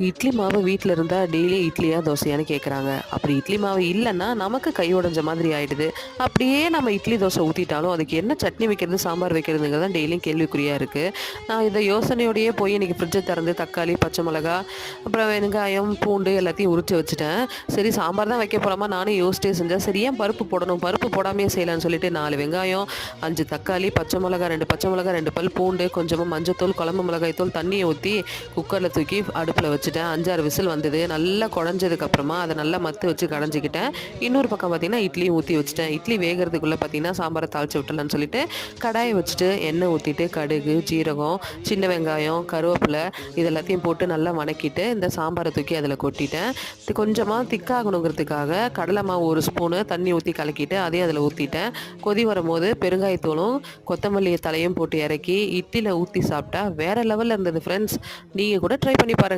இட்லி மாவு வீட்ல இருந்தா டெய்லி இட்லியா, தோசையான்னு கேட்குறாங்க. அப்படி இட்லி மாவு இல்லன்னா, நமக்கு கை உடைஞ்ச மாதிரி ஆயிடுது. அப்படியே நம்ம இட்லி, தோசை ஊத்திட்டாலும், அதுக்கு என்ன சட்னி வைக்கிறது, சாம்பார் வைக்கிறதுங்கிறது தான் டெய்லியும் கேள்விக்குறியா இருக்கு. நான் இத யோசனையோடையே போய் இன்னைக்கு ஃப்ரிட்ஜ திறந்து தக்காளி, பச்சை மிளகா, அப்புறம் வெங்காயம், பூண்டு எல்லாத்தையும் உரிச்சு வச்சுட்டேன். சரி சாம்பார் தான் வைக்க போறோமா, நானும் யோசிச்சே செஞ்சேன். சரி ஏன் பருப்பு போடணும்? பருப்பு போடாமயே செய்யலான்னு சொல்லிட்டு 4 வெங்காயம், 5 தக்காளி, பச்சை மிளகா 2 பச்சை மிளகா, 2 பல் பூண்டு, கொஞ்சமா மஞ்சத்தூள், குழம்பு மிளகாய் தூள், தண்ணிய ஊத்தி குக்கர்ல தூக்கி அடுப்புல வச்சுட்டேன். 5, 6 விசில் வந்தது. நல்லா குழஞ்சதுக்கு அப்புறமா அத நல்லா மத்து வச்சு கடைஞ்சிக்கிட்டேன். இன்னொரு பக்கம் பார்த்தீங்கன்னா, இட்லியும் ஊத்தி வச்சுட்டேன். இட்லி வேகறதுக்குள்ள பார்த்தீங்கன்னா, சாம்பார தாளிச்சு விட்டுறலான்னு சொல்லிட்டு, கடாய வச்சுட்டு எண்ணெய் ஊத்திட்டு, கடுகு, ஜீரகம், சின்ன வெங்காயம், கருவேப்பிலை இது எல்லாத்தையும் போட்டு நல்லா வணக்கிட்டு, இந்த சாம்பார தூக்கி அதில கொட்டிட்டேன். கொஞ்சமா திக்காகணுங்கிறதுக்காக கடலை மாவு 1 ஸ்பூனு தண்ணி ஊத்தி கலக்கிட்டு, அதையும் அதில ஊத்திட்டேன். கொதி வரும்போது பெருங்காயத்தூளும், கொத்தமல்லி தலையும் போட்டு இறக்கி, இட்லில ஊத்தி சாப்பிட்டா வேற லெவல்ல இருந்தது ஃப்ரெண்ட்ஸ். நீங்க கூட ட்ரை பண்ணி பாருங்க.